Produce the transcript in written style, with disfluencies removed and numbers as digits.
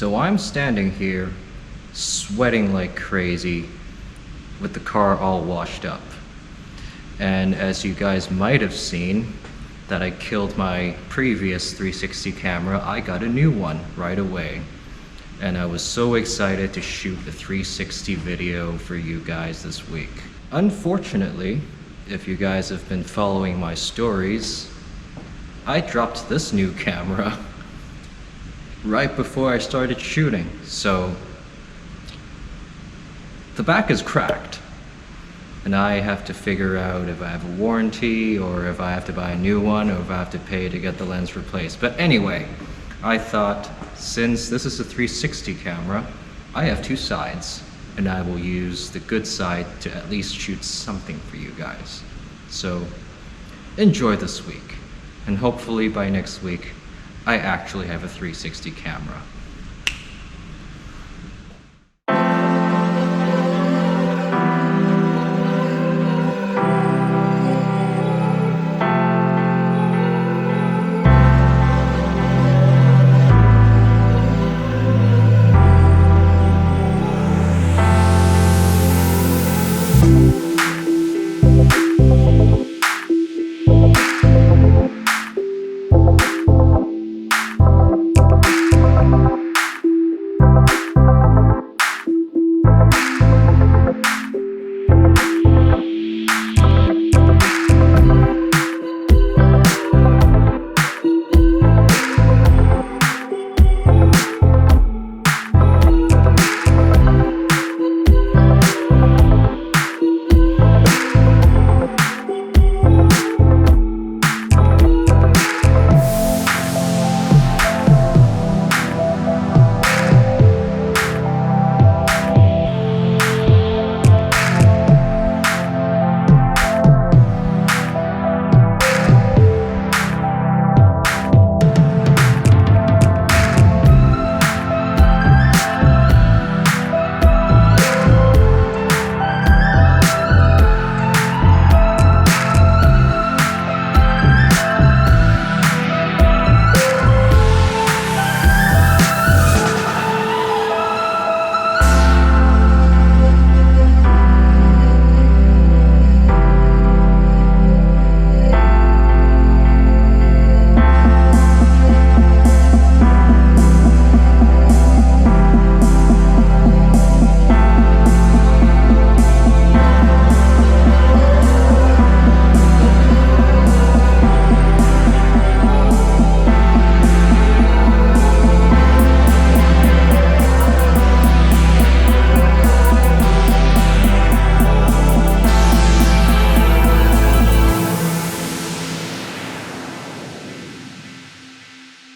So I'm standing here, sweating like crazy, with the car all washed up. And as you guys might have seen, that I killed my previous 360 camera, I got a new one right away. And I was so excited to shoot the 360 video for you guys this week. Unfortunately, if you guys have been following my stories, I dropped this new camera right before I started shooting. So the back is cracked. And I have to figure out if I have a warranty, or if I have to buy a new one, or if I have to pay to get the lens replaced. But anyway, I thought, since this is a 360 camera, I have two sides, and I will use the good side to at least shoot something for you guys. So enjoy this week, and hopefully by next week, I actually have a 360 camera.